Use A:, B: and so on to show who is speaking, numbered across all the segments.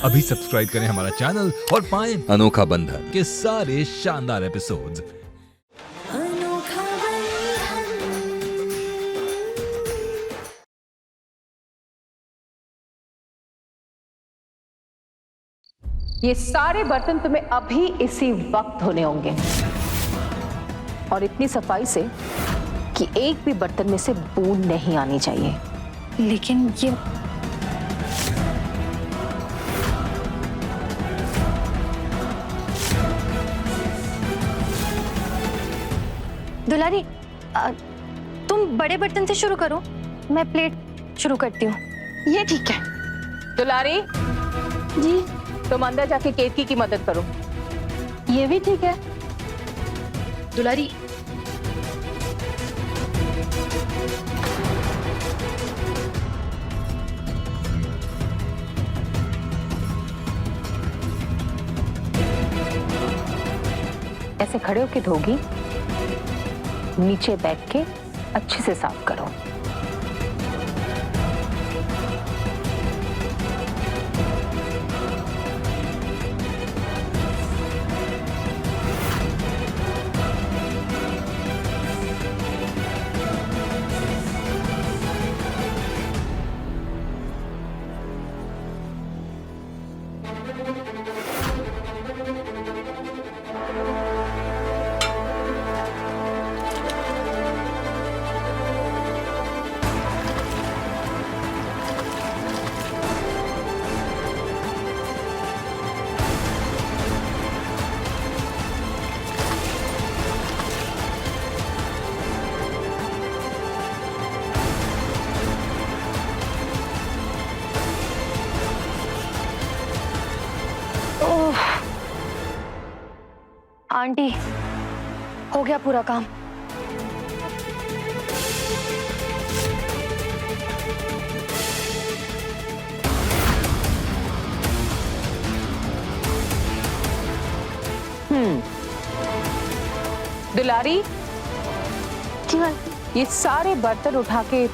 A: अभी सब्सक्राइब करें हमारा चैनल और पाएं अनोखा बंधन के सारे शानदार एपिसोड्स।
B: अनोखा बंधन।
C: ये सारे बर्तन तुम्हें अभी इसी वक्त धोने होंगे और इतनी सफाई से कि एक भी बर्तन में से बूंद नहीं आनी चाहिए।
B: लेकिन ये दुलारी, तुम बड़े बर्तन से शुरू करो, मैं प्लेट शुरू करती हूँ। ये ठीक है।
C: दुलारी
B: जी,
C: तुम अंदर जाके केतकी की मदद करो।
B: ये भी ठीक है।
D: दुलारी,
C: ऐसे खड़े होके धोगी, नीचे बैठ के अच्छे से साफ करो।
B: ओह, आंटी, हो गया पूरा काम।
C: दुलारी,
B: जी हाँ।
C: ये सारे बर्तन उठा के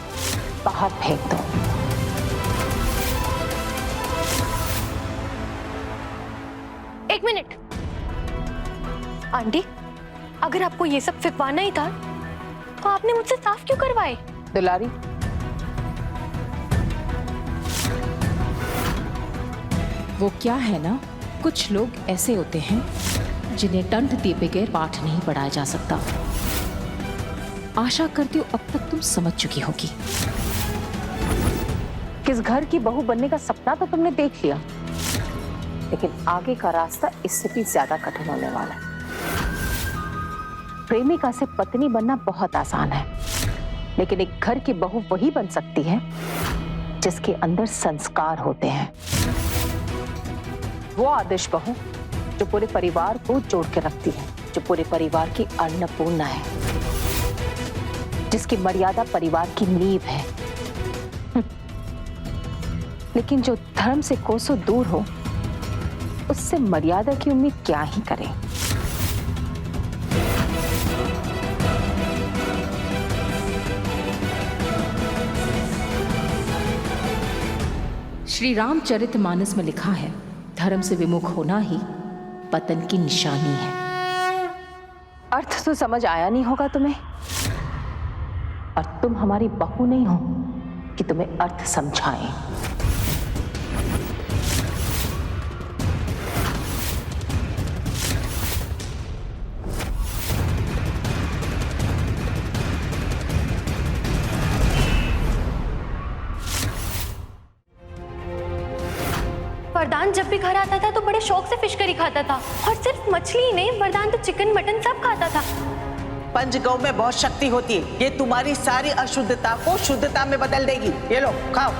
C: बाहर फेंक दो।
B: एक मिनट आंटी, अगर आपको ये सब फिकवाना ही था तो आपने मुझसे साफ क्यों करवाए?
C: दुलारी,
D: वो क्या है ना, कुछ लोग ऐसे होते हैं जिन्हें दंड दिए बगैर पाठ नहीं पढ़ाया जा सकता। आशा करती हूँ अब तक तुम समझ चुकी होगी।
C: किस घर की बहू बनने का सपना तो तुमने देख लिया, लेकिन आगे का रास्ता इससे भी ज्यादा कठिन होने वाला है। प्रेमिका से पत्नी बनना बहुत आसान है, लेकिन एक घर की बहू वही बन सकती है जिसके अंदर संस्कार होते हैं। वो आदर्श बहू जो पूरे परिवार को जोड़ के रखती है, जो पूरे परिवार की अन्नपूर्णा है, जिसकी मर्यादा परिवार की नींव है। लेकिन जो धर्म से कोसों दूर हो, उससे मर्यादा की उम्मीद क्या ही करें।
D: श्री रामचरितमानस में लिखा है, धर्म से विमुख होना ही पतन की निशानी है।
C: अर्थ तो समझ आया नहीं होगा तुम्हें, और तुम हमारी बहू नहीं हो कि तुम्हें अर्थ समझाएं।
B: वरदान जब भी घर आता था तो बड़े शौक से फिश करी खाता था, और सिर्फ मछली ही नहीं, वरदान तो चिकन मटन सब खाता था।
E: पंचगव्य में बहुत शक्ति होती है, ये तुम्हारी सारी अशुद्धता को शुद्धता में बदल देगी। ये लो खाओ।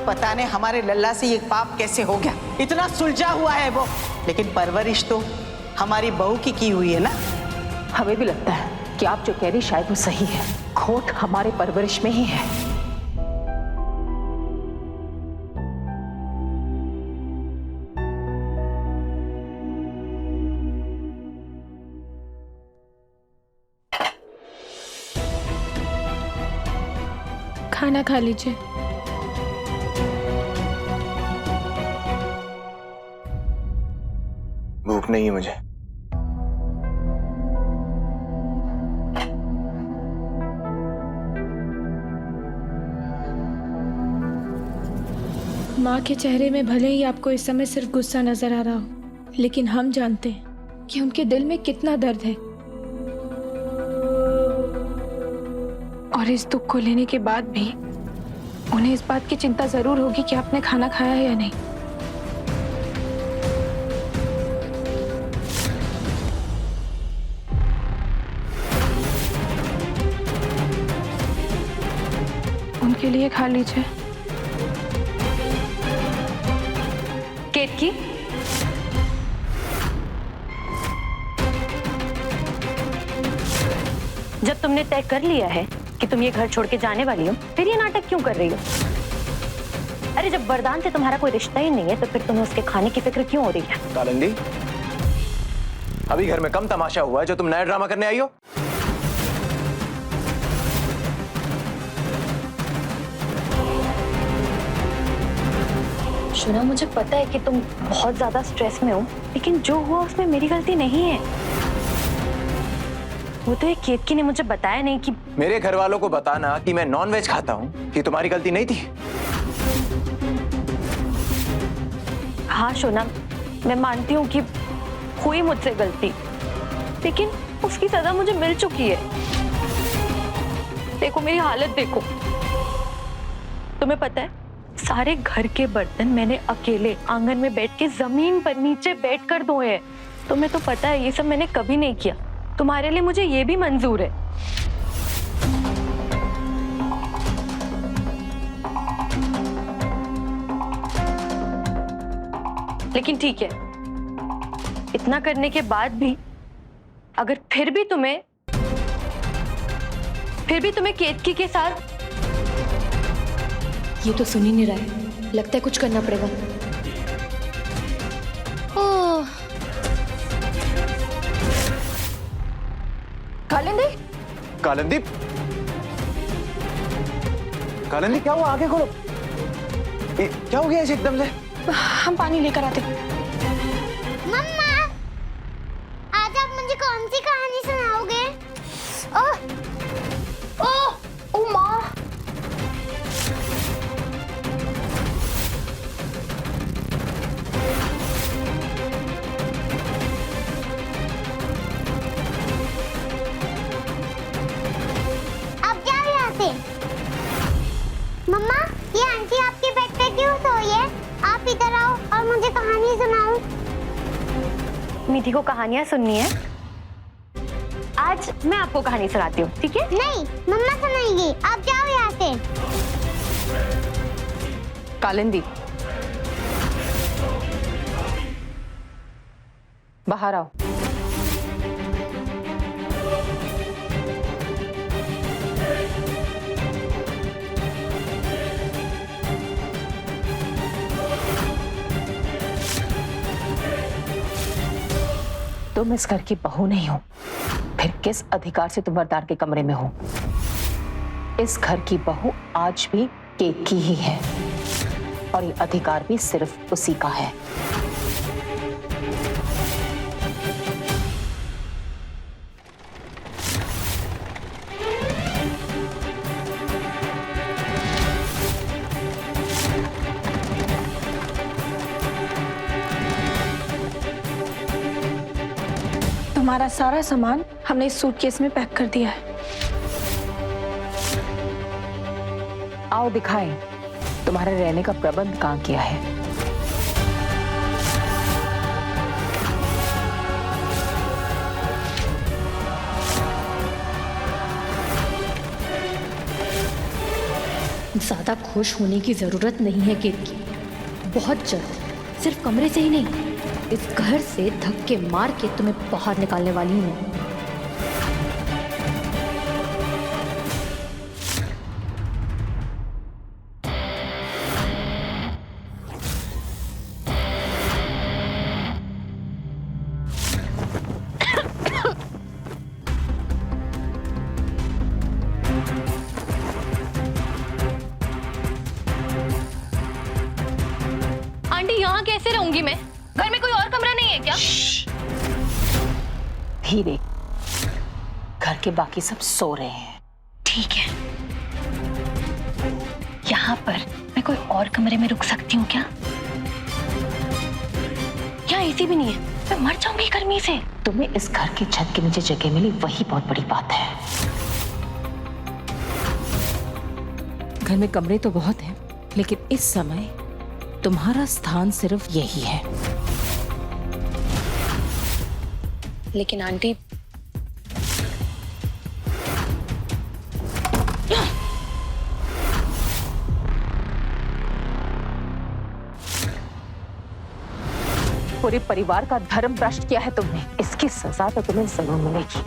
E: पता नहीं हमारे लल्ला से ये पाप कैसे हो गया, इतना सुलझा हुआ है वो, लेकिन परवरिश तो हमारी बहू की हुई है ना।
C: हमें भी लगता है कि आप जो कह रही शायद वो सही है, खोट हमारे परवरिश में ही है।
F: खाना खा लीजिए। भूख नहीं है मुझे।
G: माँ के चेहरे में भले ही आपको इस समय सिर्फ गुस्सा नजर आ रहा हो, लेकिन हम जानते हैं कि उनके दिल में कितना दर्द है। और इस दुख को लेने के बाद भी उन्हें इस बात की चिंता जरूर होगी कि आपने खाना खाया है या नहीं। उनके लिए खा लीजिए।
B: केतकी, जब तुमने तय कर लिया है कि तुम ये घर छोड़ के जाने वाली हो, फिर ये नाटक क्यों कर रही हो? अरे जब वरदान से तुम्हारा कोई रिश्ता ही नहीं है तो फिर तुम्हें उसके खाने की फिक्र क्यों हो रही है?
F: कालिंदी, अभी घर में कम तमाशा हुआ है जो तुम नया ड्रामा करने आई हो?
B: शुना, मुझे पता है कि तुम बहुत ज्यादा स्ट्रेस में हो, लेकिन जो हुआ उसमें मेरी गलती नहीं है। वो तो एक केतकी ने मुझे बताया नहीं कि
F: मेरे घर वालों को बताना कि मैं नॉनवेज खाता हूँ कि तुम्हारी गलती नहीं थी।
B: हाँ शुना, मैं मानती हूँ कि हुई मुझसे गलती, लेकिन उसकी सजा मुझे मिल चुकी है। देखो मेरी हालत देखो। तुम्हें पता है, सारे घर के बर्तन मैंने अकेले आंगन में बैठ के जमीन पर नीचे बैठकर धोए हैं। तुम्हें तो पता है ये सब मैंने कभी नहीं किया। तुम्हारे लिए मुझे ये भी मंजूर है। लेकिन ठीक है, इतना करने के बाद भी अगर फिर भी तुम्हें केतकी के साथ,
G: ये तो सुन ही नहीं रहा है, लगता है कुछ करना पड़ेगा। ओह,
C: कालिंदी,
F: कालिंदी, कालिंदी क्या हुआ? आगे खोलो। क्या हो गया ऐसे एकदम से?
G: हम पानी लेकर आते।
H: मम्मा, आज आप मुझे कौन सी कहानी सुनाओगे? ओह, ओह, ओ माँ। मम्मा, ये आंटी आपके बेड पे क्यों सोई है? आप इधर आओ और मुझे कहानी सुनाओ।
B: मीठी को कहानियां सुननी है? आज मैं आपको कहानी सुनाती हूँ, ठीक है?
H: नहीं, मम्मा सुनाएगी। आप जाओ यहाँ से।
C: कालिंदी, बाहर आओ। तुम इस घर की बहू नहीं हो, फिर किस अधिकार से तुम वरदान के कमरे में हो? इस घर की बहू आज भी केतकी ही है और ये अधिकार भी सिर्फ उसी का है।
G: हमारा सारा सामान हमने इस सूटकेस में पैक कर दिया है।
C: आओ दिखाएं तुम्हारे रहने का प्रबंध कहाँ किया है।
I: ज्यादा खुश होने की जरूरत नहीं है केतकी। बहुत जल्द, सिर्फ कमरे से ही नहीं, इस घर से धक्के मार के तुम्हें बाहर निकालने वाली हूँ।
B: आंटी, यहाँ कैसे रहूंगी मैं? घर में कोई और कमरा नहीं है क्या?
C: धीरे, घर के बाकी सब सो रहे हैं।
B: ठीक है, यहाँ पर मैं कोई और कमरे में रुक सकती हूँ क्या? यहाँ एसी भी नहीं है, मैं मर जाऊंगी गर्मी से।
C: तुम्हें इस घर की छत के नीचे जगह मिली, वही बहुत बड़ी बात है।
D: घर में कमरे तो बहुत हैं, लेकिन इस समय तुम्हारा स्थान सिर्फ यही है।
B: लेकिन आंटी,
C: पूरे परिवार का धर्म भ्रष्ट किया है तुमने, इसकी सजा तो तुम्हें जरूर मिलेगी।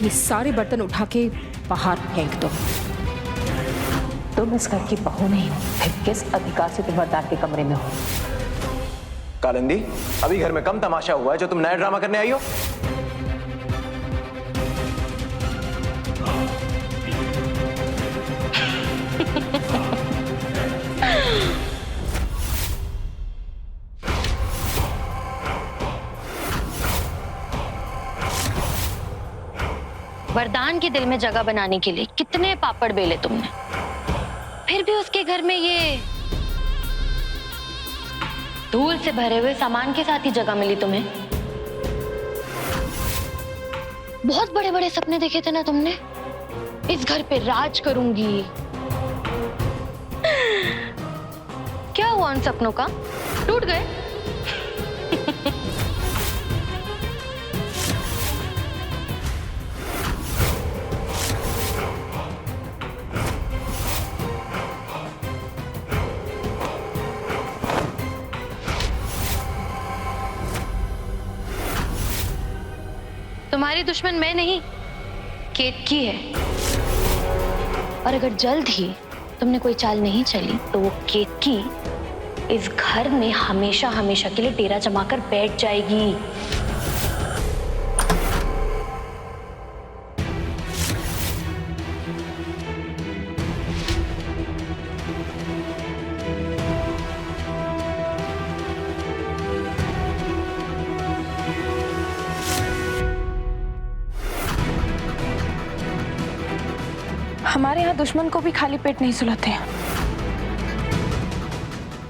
D: ये सारे बर्तन उठा के बाहर फेंक दो।
C: तुम इस घर की बहू नहीं हो, फिर किस अधिकार से तुम वरदान के कमरे में हो?
F: कालिंदी, अभी घर में कम तमाशा हुआ है जो तुम नया ड्रामा करने आई हो।
B: वरदान के दिल में जगह बनाने के लिए कितने पापड़ बेले तुमने, फिर भी उसके घर में ये धूल से भरे हुए सामान के साथ ही जगह मिली तुम्हें। बहुत बड़े बड़े सपने देखे थे ना तुमने, इस घर पे राज करूंगी। क्या हुआ उन सपनों का? टूट गए? तुम्हारी दुश्मन मैं नहीं, केतकी है। और अगर जल्द ही तुमने कोई चाल नहीं चली तो वो केतकी इस घर में हमेशा हमेशा के लिए डेरा जमाकर बैठ जाएगी।
G: हमारे यहाँ दुश्मन को भी खाली पेट नहीं सुलाते हैं।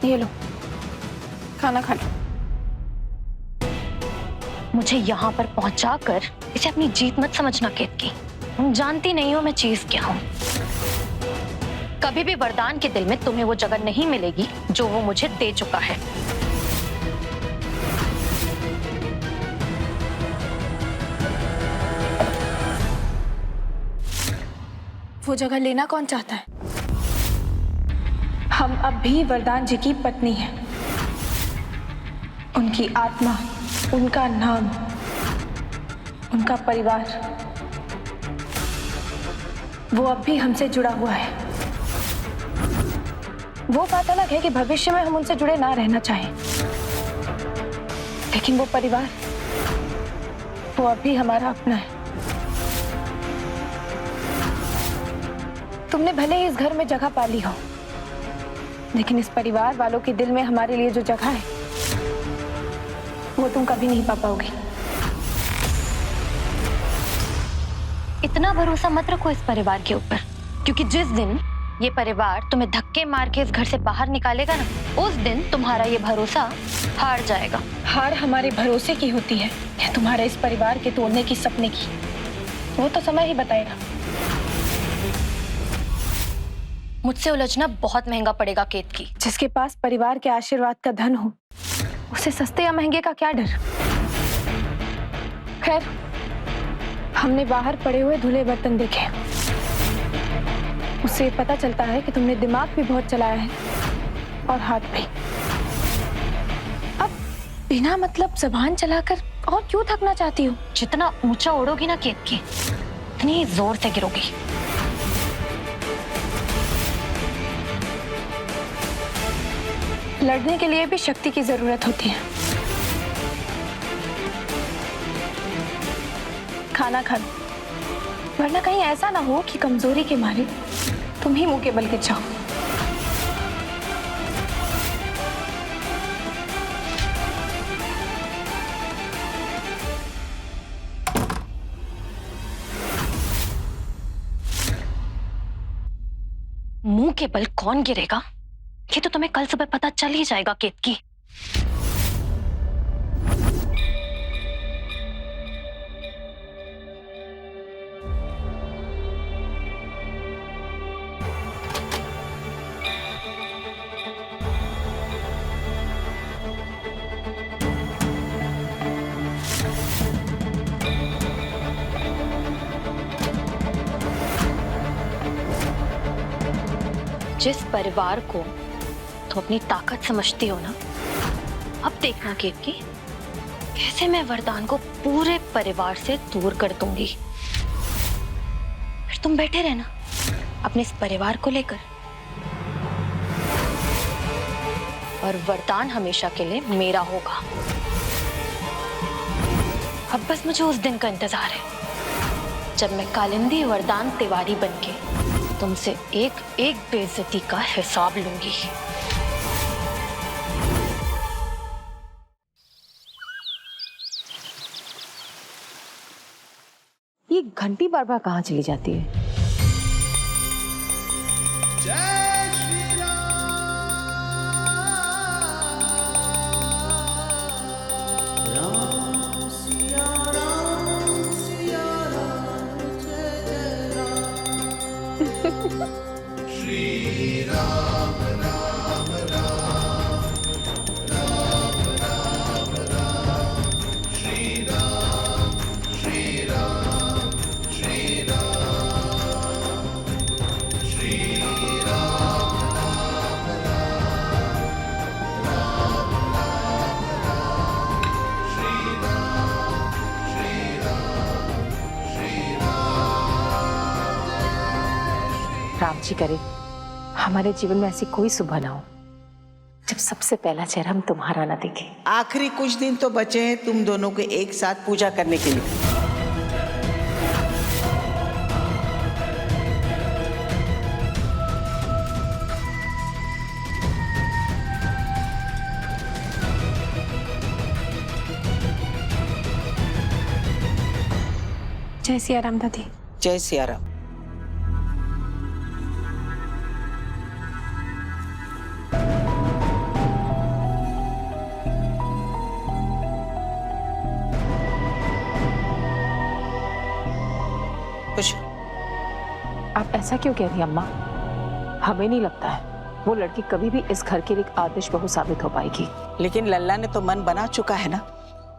G: ये लो, खाना खा लो।
B: मुझे यहाँ पर पहुंचाकर इसे अपनी जीत मत समझना केतकी। तुम जानती नहीं हो मैं चीज क्या हूँ। कभी भी वरदान के दिल में तुम्हें वो जगह नहीं मिलेगी जो वो मुझे दे चुका है।
G: वो जगह लेना कौन चाहता है? हम अब भी वरदान जी की पत्नी हैं। उनकी आत्मा, उनका नाम, उनका परिवार, वो अब भी हमसे जुड़ा हुआ है। वो बात अलग है कि भविष्य में हम उनसे जुड़े ना रहना चाहें, लेकिन वो परिवार, वो अब भी हमारा अपना है। तुमने भले ही इस घर में जगह पा ली हो, लेकिन इस परिवार वालों के दिल में हमारे लिए जो जगह है वो तुम कभी नहीं पा पाओगी।
B: इतना भरोसा मत रखो इस परिवार के ऊपर, क्योंकि जिस दिन ये परिवार तुम्हें धक्के मार के इस घर से बाहर निकालेगा ना, उस दिन तुम्हारा ये भरोसा हार जाएगा।
G: हार हमारे भरोसे की होती है या तुम्हारे इस परिवार के तोड़ने की सपने की, वो तो समय ही बताएगा।
B: मुझसे उलझना बहुत महंगा पड़ेगा केतकी।
G: जिसके पास परिवार के आशीर्वाद का धन हो, उसे सस्ते या महंगे का क्या डर। खैर, हमने बाहर पड़े हुए धुले बर्तन देखे, उससे पता चलता है कि तुमने दिमाग भी बहुत चलाया है और हाथ भी। अब बिना मतलब जबान चलाकर और क्यों थकना चाहती हो?
B: जितना ऊंचा उड़ोगी ना केतकी, इतनी जोर से गिरोगी।
G: लड़ने के लिए भी शक्ति की जरूरत होती है। खाना खा लो, वरना कहीं ऐसा ना हो कि कमजोरी के मारे तुम ही मुंह के बल गिर जाओ।
B: मुंह के बल कौन गिरेगा ये तो तुम्हें कल सुबह पता चल ही जाएगा केतकी। जिस परिवार को तुम अपनी ताकत समझती हो ना, अब देखना केतकी कैसे मैं वरदान को पूरे परिवार से दूर कर दूंगी। फिर तुम बैठे रहना अपने इस परिवार को लेकर, और वरदान हमेशा के लिए मेरा होगा। अब बस मुझे उस दिन का इंतजार है जब मैं कालिंदी वरदान तिवारी बनके तुमसे एक एक बेइज्जती का हिसाब लूंगी।
C: ये घंटी बार बार कहाँ चली जाती है? राम जी करे हमारे जीवन में ऐसी कोई सुबह ना हो जब सबसे पहला चेहरा हम तुम्हारा ना देखे।
E: आखिरी कुछ दिन तो बचे हैं तुम दोनों के एक साथ पूजा करने के लिए।
G: जय सिया राम दादी।
E: जय सिया राम।
C: आप ऐसा क्यों कह रही अम्मा? हमें नहीं लगता है वो लड़की कभी भी इस घर की एक आदर्श बहू साबित हो पाएगी।
E: लेकिन लल्ला ने तो मन बना चुका है ना,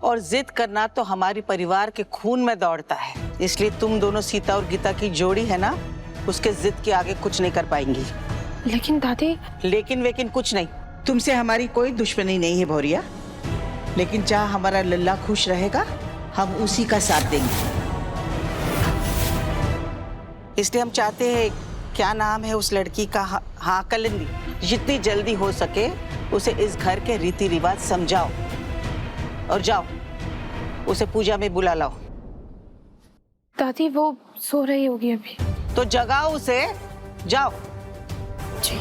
E: और जिद करना तो हमारे परिवार के खून में दौड़ता है। इसलिए तुम दोनों सीता और गीता की जोड़ी है ना, उसके जिद के आगे कुछ नहीं कर पाएंगी।
G: लेकिन दादी।
E: लेकिन वेकिन कुछ नहीं, तुमसे हमारी कोई दुश्मनी नहीं है भौरिया। लेकिन जहाँ हमारा लल्ला खुश रहेगा हम उसी का साथ देंगे। इसलिए हम चाहते हैं, क्या नाम है उस लड़की का? हाँ, कालिंदी। जितनी जल्दी हो सके उसे इस घर के रीति रिवाज समझाओ और जाओ उसे पूजा में बुला लाओ।
G: दादी वो सो रही होगी अभी।
E: तो जगाओ उसे, जाओ।
G: जी।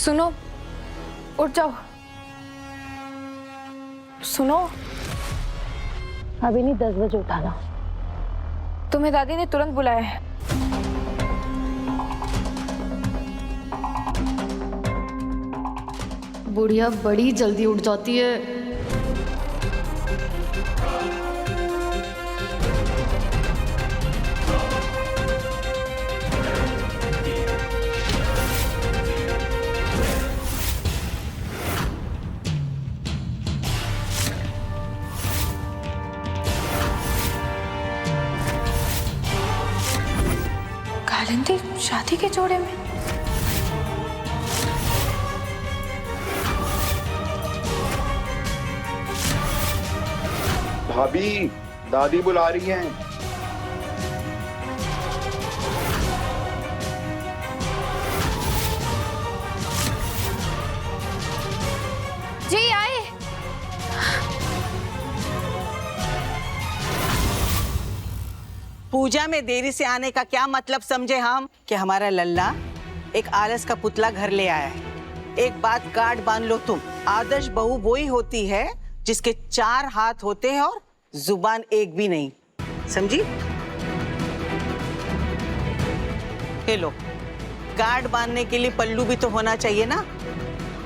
G: सुनो, उठ जाओ। सुनो,
B: अभी नहीं, 10 बजे उठाना।
G: तुम्हें दादी ने तुरंत बुलाया है।
I: बुढ़िया बड़ी जल्दी उठ जाती है।
G: कालिंदी शादी के जोड़े में?
J: भाभी, दादी बुला रही हैं।
G: जी आए।
E: पूजा में देरी से आने का क्या मतलब समझे हम? कि हमारा लल्ला एक आलस का पुतला घर ले आया है। एक बात गाढ़ बांध लो तुम, आदर्श बहू वही होती है जिसके 4 हाथ होते हैं और जुबान एक भी नहीं, समझी? ये लो, गार्ड बांधने के लिए पल्लू भी तो होना चाहिए ना।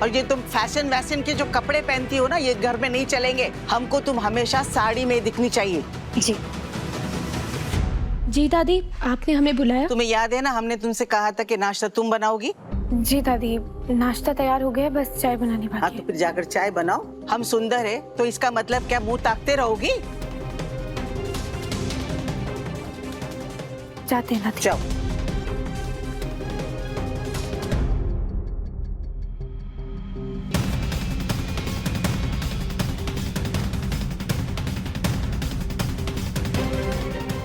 E: और ये तुम फैशन वैशन के जो कपड़े पहनती हो ना, ये घर में नहीं चलेंगे। हमको तुम हमेशा साड़ी में दिखनी चाहिए।
G: जी जी दादी, आपने हमें बुलाया?
E: तुम्हें याद है ना, हमने तुमसे कहा था कि नाश्ता तुम बनाओगी।
G: जी दादी, नाश्ता तैयार हो गया, बस चाय बनानी बाकी
E: हाँ, तो फिर जाकर चाय बनाओ। हम सुंदर है तो इसका मतलब क्या मुंह ताकते रहोगी?
G: जाते हैं दादी।
E: जाओ।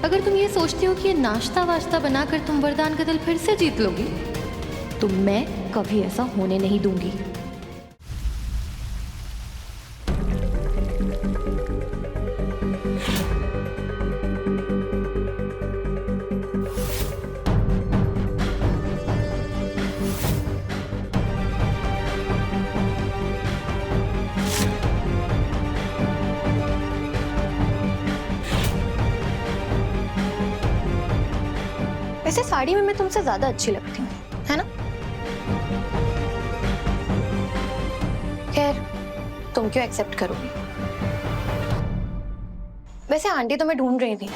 I: अगर तुम ये सोचती हो कि ये नाश्ता वाश्ता बनाकर तुम वरदान का दिल फिर से जीत लोगी, तो मैं कभी ऐसा होने नहीं दूंगी।
B: वैसे साड़ी में मैं तुमसे ज्यादा अच्छी लगती हूँ, है ना? खैर, तुम क्यों एक्सेप्ट करोगी? वैसे आंटी तुम्हें ढूंढ रही थी।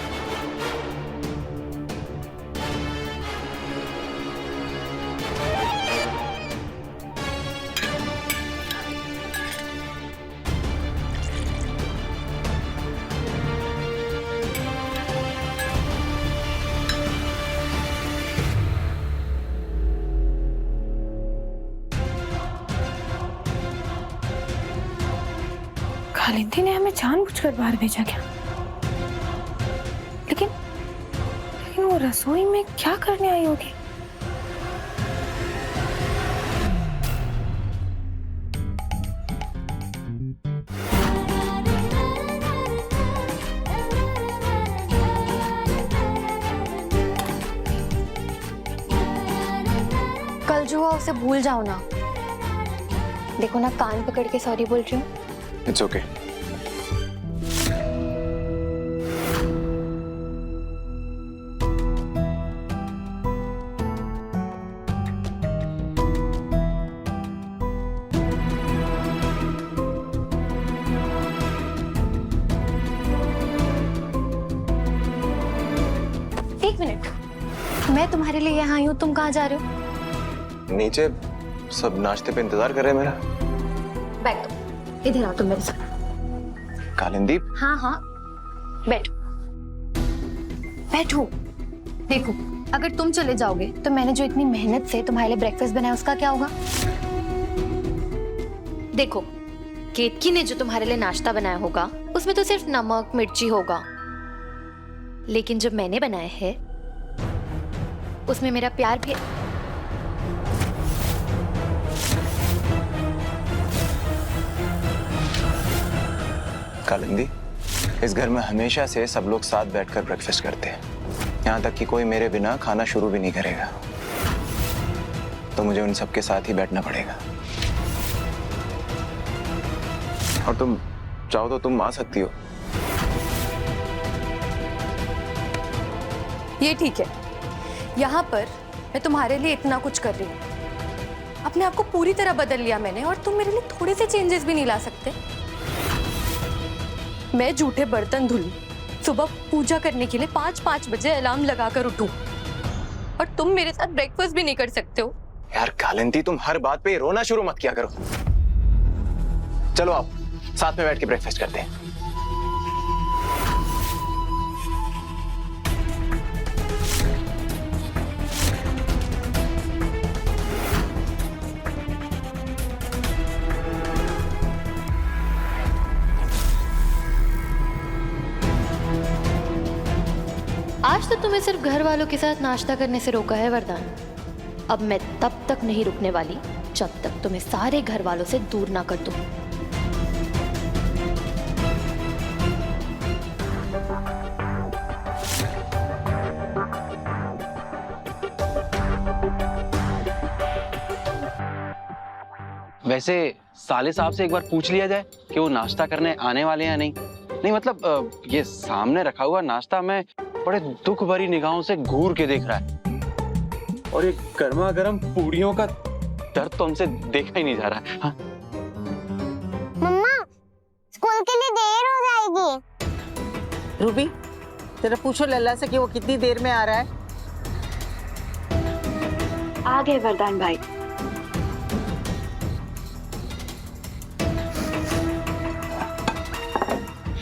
G: कालिंदी ने हमें जानबूझकर बाहर भेजा क्या? लेकिन वो रसोई में क्या करने आई होगी?
B: कल जो हुआ उसे भूल जाओ ना। देखो ना, कान पकड़ के सॉरी बोल रही हूँ।
F: It's okay.
B: एक मिनट, मैं तुम्हारे लिए यहाँ आई हूँ, तुम कहाँ जा रहे हो?
F: नीचे सब नाश्ते पे इंतजार कर रहे हैं मेरा।
B: बैठ दो, इधर आओ तुम मेरे साथ।
F: कालिंदी।
B: हाँ हाँ, बैठो बैठो। देखो, अगर तुम चले जाओगे तो मैंने जो इतनी मेहनत से तुम्हारे लिए ब्रेकफास्ट बनाया उसका क्या होगा? देखो, केतकी ने जो तुम्हारे लिए नाश्ता बनाया होगा उसमें तो सिर्फ नमक मिर्ची होगा, लेकिन जो मैंने बनाया है उसमें मेरा प्यार भी।
F: कालिंदी, इस घर में हमेशा से सब लोग साथ बैठकर ब्रेकफास्ट करते हैं, यहाँ तक कि कोई मेरे बिना खाना शुरू भी नहीं करेगा, तो मुझे उन सबके साथ ही बैठना पड़ेगा। और तुम चाहो तो तुम आ सकती हो।
B: ये ठीक है, यहाँ पर मैं तुम्हारे लिए इतना कुछ कर रही हूँ, अपने आप को पूरी तरह बदल लिया मैंने, और तुम मेरे लिए थोड़े से चेंजेस भी नहीं ला सकते। मैं झूठे बर्तन धुलूं, सुबह पूजा करने के लिए 5-5 बजे अलार्म लगाकर उठूं, और तुम मेरे साथ ब्रेकफास्ट भी नहीं कर सकते हो।
F: यार कालिंदी, तुम हर बात पे रोना शुरू मत किया करो। चलो आप साथ में बैठ के ब्रेकफास्ट करते हैं।
I: आज तो तुम्हें सिर्फ घर वालों के साथ नाश्ता करने से रोका है वरदान। अब मैं तब तक नहीं रुकने वाली जब तक तुम्हें सारे घर वालों से दूर ना कर दूं।
F: वैसे
K: साले साहब से एक बार पूछ लिया जाए कि वो नाश्ता करने आने वाले हैं या नहीं। नहीं मतलब ये सामने रखा हुआ नाश्ता मैं बड़े दुख भरी निगाहों से घूर के देख रहा है, और ये गर्मा गर्म पूड़ियों का दर्द तो हमसे देखा ही नहीं जा रहा है। हाँ?
H: मम्मा, स्कूल के लिए देर हो जाएगी।
E: रूबी, जरा पूछो लल्ला से कि वो कितनी देर में आ रहा है।
B: आ गए वरदान भाई।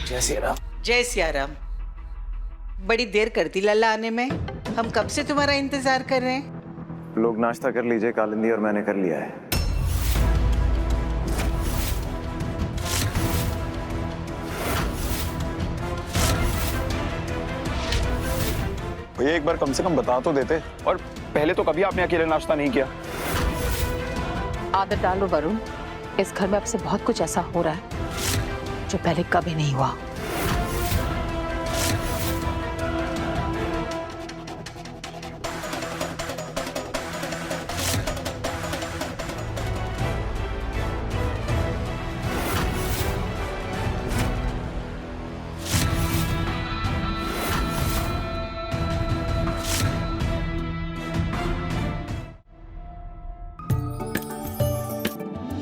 F: जय श्री राम।
E: जय सिया राम। बड़ी देर करती लल्ला आने में, हम कब से तुम्हारा इंतजार कर रहे हैं।
F: लोग नाश्ता कर लीजिए, कालिंदी और मैंने कर लिया है।
J: भैया एक बार कम से कम बता तो देते, और पहले तो कभी आपने अकेले नाश्ता नहीं किया।
C: आदत डालो वरुण, इस घर में अब से बहुत कुछ ऐसा हो रहा है जो पहले कभी नहीं हुआ।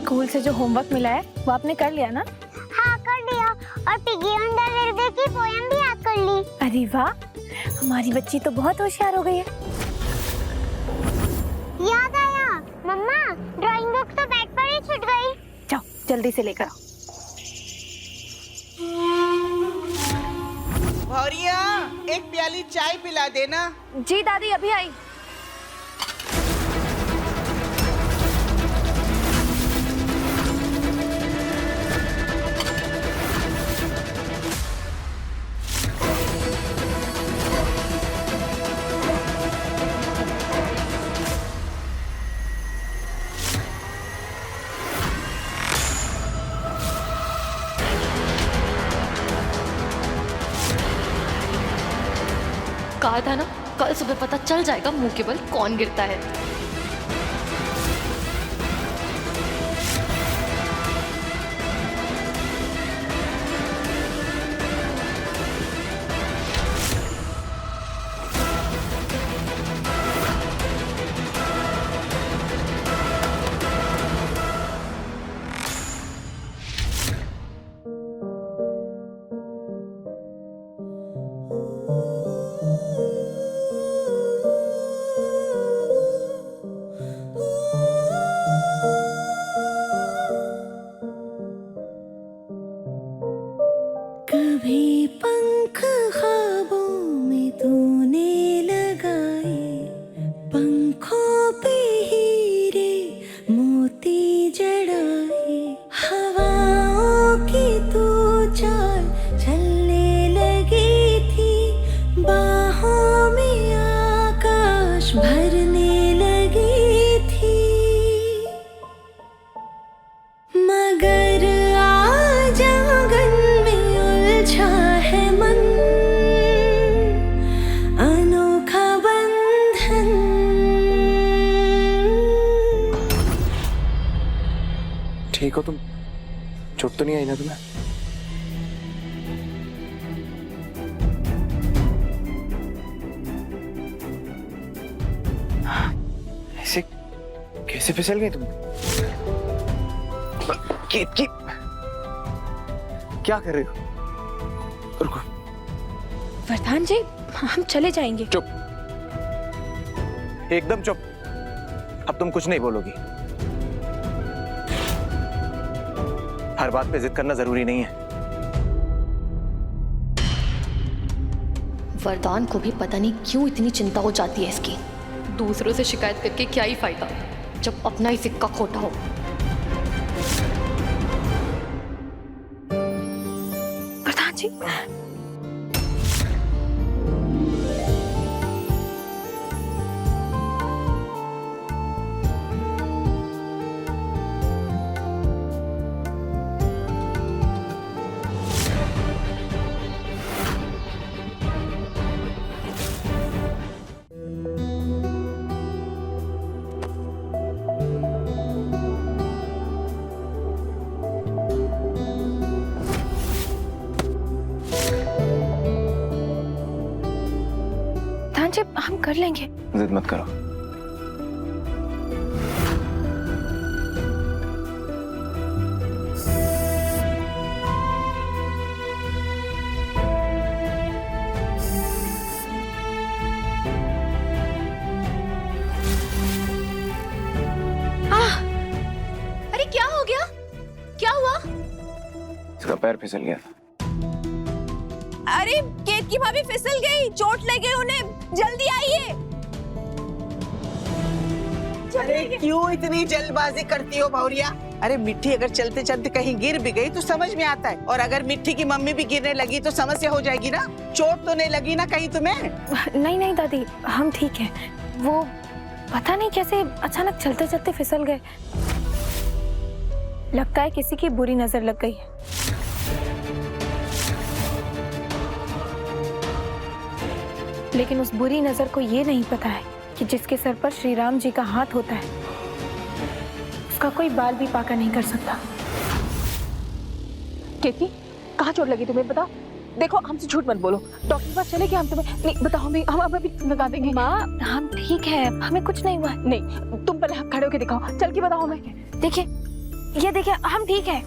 G: स्कूल से जो होमवर्क मिला है वो आपने कर लिया ना?
H: हाँ कर दिया, और पिगी अंडरवेयर की पोयम भी याद कर ली।
G: अरे वाह, हमारी बच्ची तो बहुत होशियार हो गई है।
H: याद आया मम्मा, ड्राइंग बुक तो बेड पर ही छूट गई।
G: जाओ जल्दी से लेकर आओ।
E: भौरिया, एक प्याली चाय पिला देना।
G: जी दादी, अभी आई।
I: कहा था ना, कल सुबह पता चल जाएगा मुंह के बल कौन गिरता है।
L: कभी पंख ख्वाबों में तूने लगाए, पंखों पे हीरे मोती जड़ाए, हवाओं की तू चाल चलने लगी थी, बाहों में आकाश भरने लगी थी, मगर आज आंगन में उलझा है मन, अनोखा बंधन।
F: ठीक हो तुम? चोट तो नहीं आई ना तुम्हें? ऐसे कैसे फिसल गई तुम? क्या कर रहे हो? रुको।
G: वरदान जी, हम चले जाएंगे।
F: चुप, एकदम चुप। अब तुम कुछ नहीं बोलोगी। हर बात पे जिद करना जरूरी नहीं है।
I: वरदान को भी पता नहीं क्यों इतनी चिंता हो जाती है इसकी। दूसरों से शिकायत करके क्या ही फायदा जब अपना ही सिक्का खोटा हो।
G: वरदान जी, हाँ जी, हम कर लेंगे।
F: जिद मत करो।
I: अरे क्या हो गया? क्या हुआ?
F: इसका पैर फिसल गया था।
B: अरे केत की भाभी फिसल गई, चोट लग गई उन्हें, जल्दी आइए।
E: अरे क्यों इतनी जल्दबाजी करती हो भौरिया? अरे मिट्टी अगर चलते चलते कहीं गिर भी गई तो समझ में आता है, और अगर मिट्टी की मम्मी भी गिरने लगी तो समस्या हो जाएगी ना। चोट तो नहीं लगी ना कहीं तुम्हें?
G: नहीं नहीं दादी, हम ठीक हैं। वो पता नहीं कैसे अचानक चलते चलते फिसल गए। लगता है किसी की बुरी नजर लग गई। लेकिन उस बुरी नजर को ये नहीं पता है कि जिसके सर पर श्री राम जी का हाथ होता है, उसका कोई बाल भी पाका नहीं कर सकता।
C: केतकी, कहाँ चोट लगी तुम्हें बताओ? देखो, हमसे झूठ मत बोलो। डॉक्टर के पास चले कि हम तुम्हें नहीं बताओ, हम अभी लगा देंगे।
G: माँ, हम ठीक है, हमें कुछ नहीं हुआ।
C: नहीं, तुम पहले खड़े होके दिखाओ, चल के बताओ हमें।
G: देखिए, ये देखिए, हम ठीक है।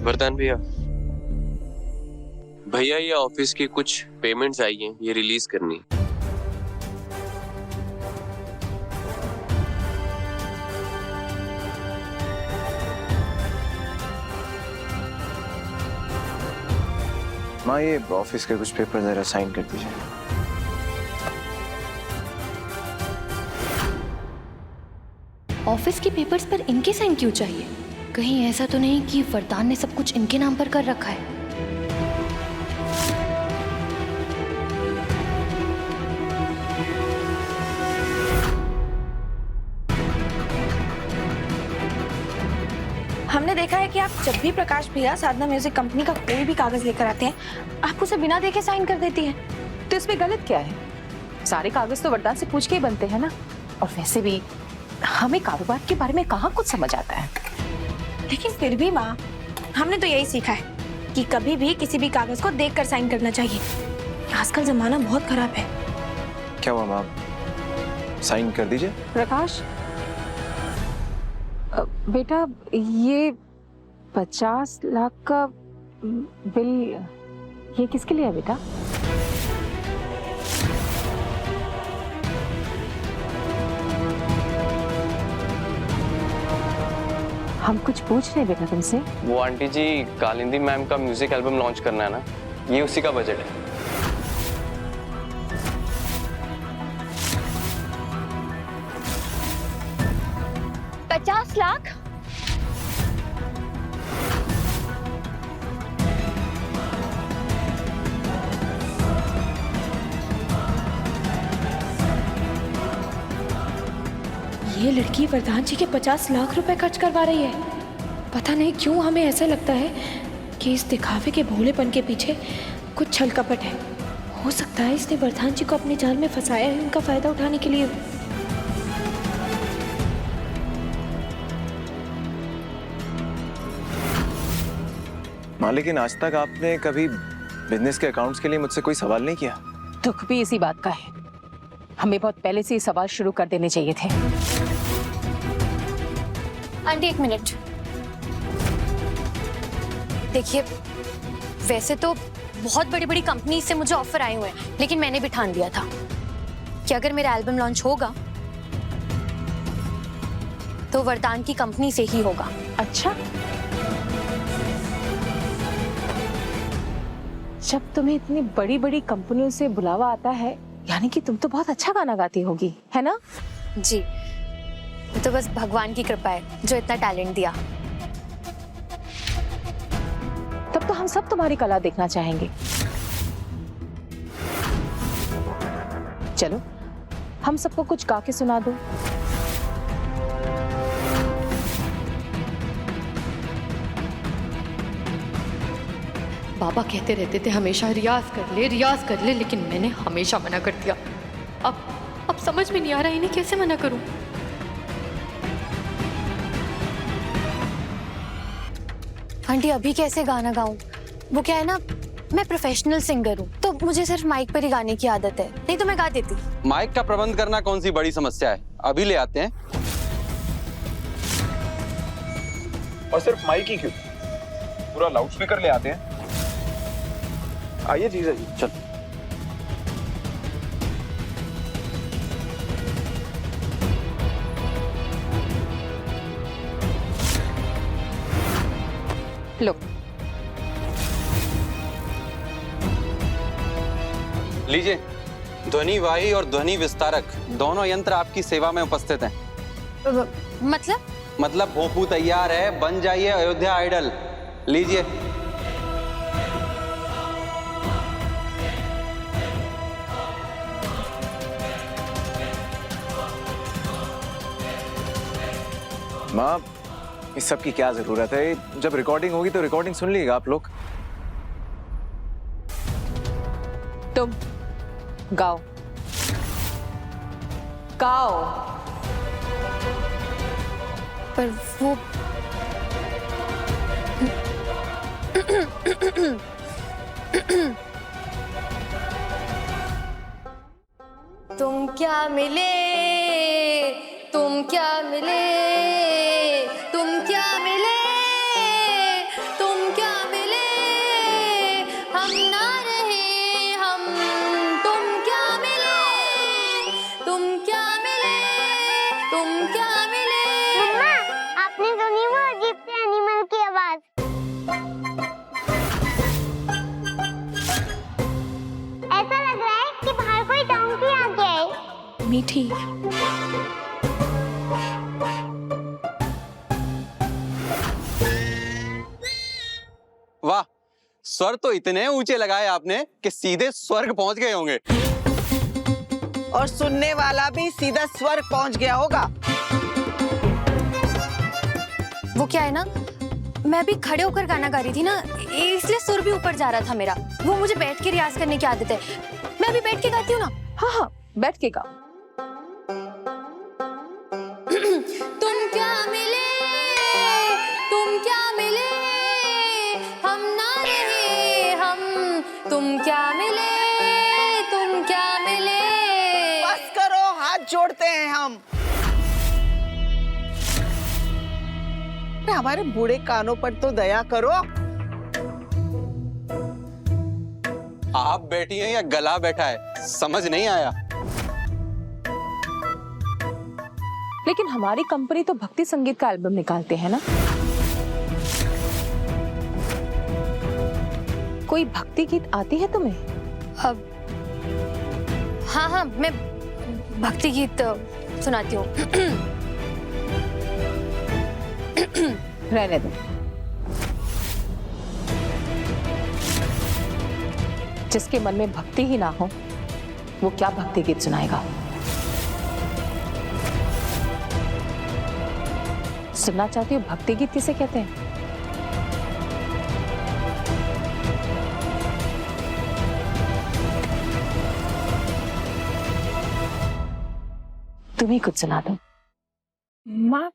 M: वरदान भैया, ये ऑफिस की कुछ पेमेंट्स आई हैं, ये रिलीज करनी।
F: माँ, ये ऑफिस के कुछ पेपर जरा साइन कर दीजिए।
I: ऑफिस के पेपर्स पर इनके साइन क्यों चाहिए? कहीं ऐसा तो नहीं कि वरदान ने सब कुछ इनके नाम पर कर रखा है?
G: हमने देखा है कि आप जब भी प्रकाश भैया साधना म्यूजिक कंपनी का कोई भी कागज लेकर आते हैं, आप उसे बिना देखे साइन कर देती हैं।
C: तो इसमें गलत क्या है? सारे कागज तो वरदान से पूछ के ही बनते हैं ना। और वैसे भी हमें कारोबार के बारे में कहाँ कुछ समझ आता है।
G: लेकिन फिर भी माँ, हमने तो यही सीखा है कि कभी भी किसी भी कागज को देखकर साइन करना चाहिए। आजकल जमाना बहुत खराब है।
F: क्या हुआ माँ, साइन कर दीजिए।
C: प्रकाश बेटा, ये 50 लाख का बिल ये किसके लिए है बेटा? हम कुछ पूछ रहे बेटा तुमसे।
M: वो आंटी जी, कालिंदी मैम का म्यूजिक एल्बम लॉन्च करना है ना, ये उसी का बजट है।
I: लाख?
G: ये लड़की वरदान जी के 50 लाख रुपए खर्च करवा रही है। पता नहीं क्यों हमें ऐसा लगता है कि इस दिखावे के भोलेपन के पीछे कुछ छल कपट है। हो सकता है इसने वरदान जी को अपने जाल में फंसाया है, उनका फायदा उठाने के लिए।
F: माँ, लेकिन आज तक आपने कभी बिजनेस के अकाउंट्स के लिए मुझसे कोई सवाल नहीं किया।
C: दुख भी इसी बात का है। हमें बहुत पहले से ये सवाल शुरू कर देने चाहिए थे।
I: आंटी, एक मिनट। देखिए, वैसे तो बहुत बड़ी बड़ी कंपनी से मुझे ऑफर आए हुए हैं, लेकिन मैंने भी ठान लिया था कि अगर मेरा एल्बम लॉन्च होगा तो वरदान की कंपनी से ही होगा।
C: अच्छा, जब तुम्हें इतनी बड़ी बड़ी कंपनियों से बुलावा आता है, यानी कि तुम तो बहुत अच्छा गाना गाती होगी, है ना?
I: जी, तो बस भगवान की कृपा है जो इतना टैलेंट दिया।
C: तब तो हम सब तुम्हारी कला देखना चाहेंगे। चलो, हम सबको कुछ गा के सुना दो।
I: बाबा कहते रहते थे हमेशा रियाज कर ले, लेकिन मैंने हमेशा मना कर दिया। अब समझ में नहीं आ रहा इन्हें कैसे मना करूं। आंटी, अभी कैसे गाना गाऊं? वो क्या है ना,
G: मैं प्रोफेशनल सिंगर हूँ, तो मुझे सिर्फ माइक पर ही गाने की आदत है, नहीं तो मैं गा देती।
K: माइक का प्रबंध करना कौन सी बड़ी समस्या है, अभी ले आते हैं।
J: और सिर्फ माइक ही क्यों, पूरा लाउड स्पीकर ले आते हैं। आइए जीजा जी, चल।
C: लो,
K: लीजिए, ध्वनि वाही और ध्वनि विस्तारक दोनों यंत्र आपकी सेवा में उपस्थित हैं। मतलब भोंपू तैयार है, बन जाइए अयोध्या आइडल। लीजिए।
F: माँ, इस सब की क्या जरूरत है? जब रिकॉर्डिंग होगी तो रिकॉर्डिंग सुन लीजिएगा आप लोग।
C: तुम गाओ गाओ।
G: पर वो तुम क्या मिले, तुम क्या मिले, तुम क्या मिले, तुम क्या मिले, हम ना रहे हम, तुम क्या मिले, तुम क्या मिले, तुम क्या मिले।
H: मम्मा, आपने सुनी वो अजीब से एनिमल की आवाज? ऐसा लग रहा है कि बाहर कोई डॉन्की आ गया है।
G: मीठी,
K: वाह, स्वर तो इतने ऊंचे लगाए आपने कि सीधे स्वर्ग पहुंच गए होंगे।
E: और सुनने वाला भी सीधा स्वर्ग पहुंच गया होगा।
G: वो क्या है ना, मैं भी खड़े होकर गाना गा रही थी ना, इसलिए सुर भी ऊपर जा रहा था मेरा। वो मुझे बैठ के रियाज करने की आदत है, मैं भी बैठ के गाती हूँ ना।
C: हाँ हाँ, बैठ के गाओ।
G: तुम क्या मिले, तुम क्या मिले, हम ना रहे हम, तुम क्या मिले, तुम क्या मिले।
E: बस करो, हाथ जोड़ते हैं हम। हमारे बूढ़े कानों पर तो दया करो।
K: आप बैठी हैं या गला बैठा है, समझ नहीं आया।
C: लेकिन हमारी कंपनी तो भक्ति संगीत का एल्बम निकालते हैं ना। कोई भक्ति गीत आती है तुम्हें?
G: अब हाँ हाँ, मैं भक्ति गीत सुनाती हूँ।
C: रहने दो। जिसके मन में भक्ति ही ना हो, वो क्या भक्ति गीत सुनाएगा? सुनना चाहती हो भक्ति गीत किसे कहते हैं? तुम ही कुछ सुना दो।
G: माँ,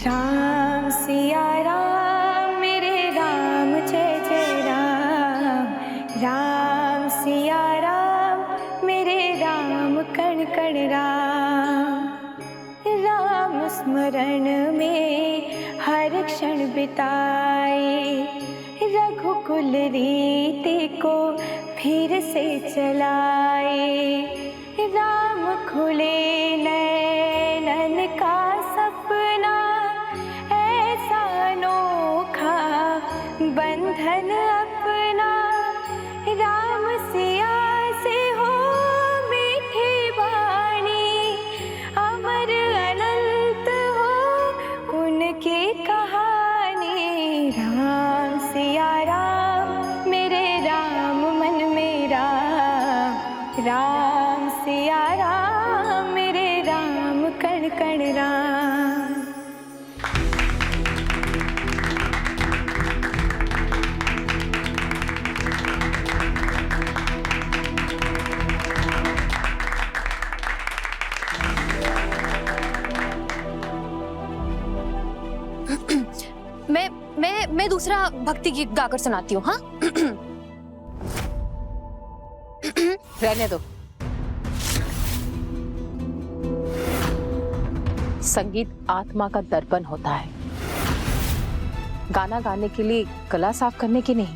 L: राम सिया राम मेरे राम जय जय राम, राम सिया राम मेरे राम कण कण राम, राम स्मरण में हर क्षण बिताए, रघुकुल रीति को फिर से चलाए, राम खुले नैनन का सपना ऐसा अनोखा बंधन अपना, राम सिया से हो मीठी वाणी, अमर अनंत हो उनकी कहानी, राम सिया राम मेरे राम मन मेरा, राम सिया राम मेरे राम कण कण राम।
I: मैं दूसरा भक्ति गीत गाकर सुनाती हूँ। हाँ
C: रहने दो। संगीत आत्मा का दर्पण होता है। गाना गाने के लिए गला साफ करने की नहीं,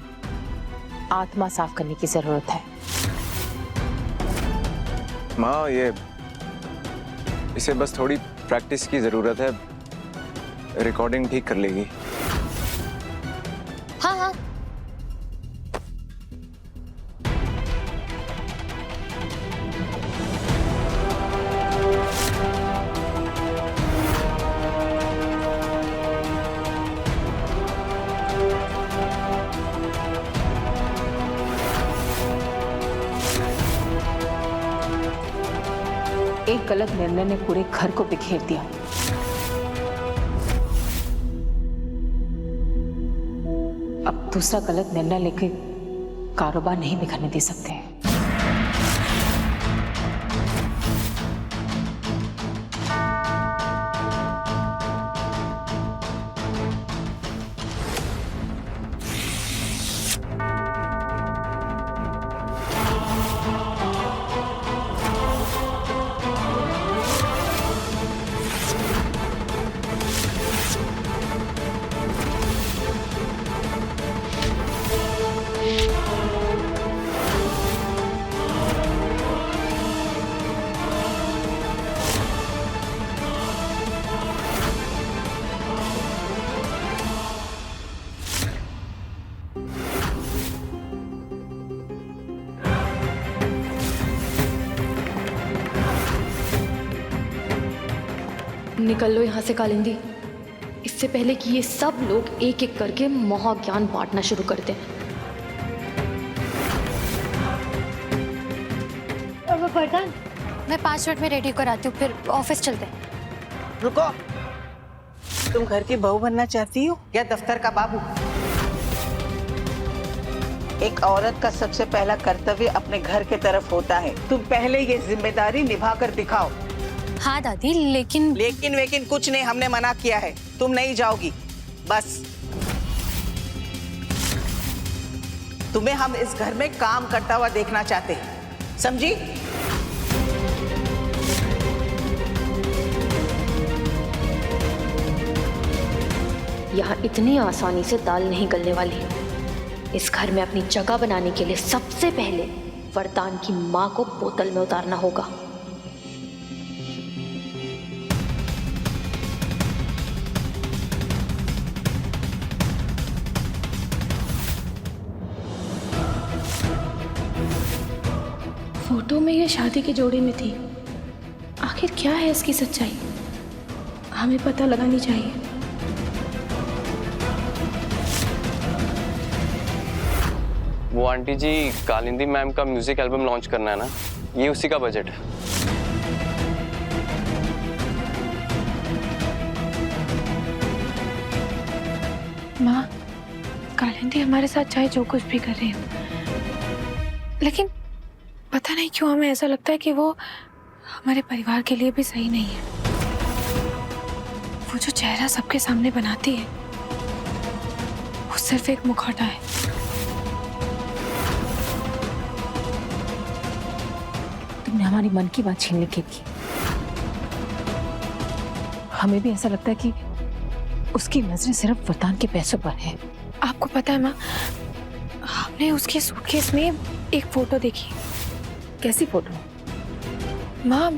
C: आत्मा साफ करने की जरूरत है।
F: माँ, इसे बस थोड़ी प्रैक्टिस की जरूरत है, रिकॉर्डिंग ठीक कर लेगी।
I: हाँ हाँ।
C: एक गलत निर्णय ने पूरे घर को बिखेर दिया। अब दूसरा गलत निर्णय लेके कारोबार नहीं बिखरने दे सकते।
I: निकल लो यहाँ से कालिंदी, इससे पहले कि ये सब लोग एक एक करके महाज्ञान बांटना शुरू कर दें।
B: वरदान,
I: मैं 5 मिनट में रेडी होकर आती हूँ, फिर ऑफिस चलते हैं।
E: रुको, तुम घर की बहू बनना चाहती हो या दफ्तर का बाबू? एक औरत का सबसे पहला कर्तव्य अपने घर के तरफ होता है। तुम पहले ये जिम्मेदारी निभा कर दिखाओ।
I: हाँ दादी, लेकिन
E: कुछ नहीं, हमने मना किया है, तुम नहीं जाओगी। बस तुम्हें हम इस घर में काम करता हुआ देखना चाहते हैं, समझी?
I: यहाँ इतनी आसानी से दाल नहीं गलने वाली। इस घर में अपनी जगह बनाने के लिए सबसे पहले वरदान की माँ को बोतल में उतारना होगा।
G: फोटो में ये शादी के जोड़े में थी। आखिर क्या है इसकी सच्चाई, हमें पता लगानी चाहिए।
M: वो आंटी जी, कालिंदी मैम का म्यूजिक एल्बम लॉन्च करना है ना, ये उसी का बजट है।
G: माँ, कालिंदी हमारे साथ चाहे जो कुछ भी कर रही हो, लेकिन पता नहीं क्यों हमें ऐसा लगता है कि वो हमारे परिवार के लिए भी सही नहीं है। वो जो चेहरा सबके सामने बनाती है, वो सिर्फ एक मुखौटा है।
C: तुमने हमारी मन की बात छीन ली की। हमें भी ऐसा लगता है कि उसकी नजरें सिर्फ वरदान के पैसों पर है।
G: आपको पता है माँ, हमने उसके सूटकेस में एक फोटो देखी।
C: कैसी फोटो?
G: माँ,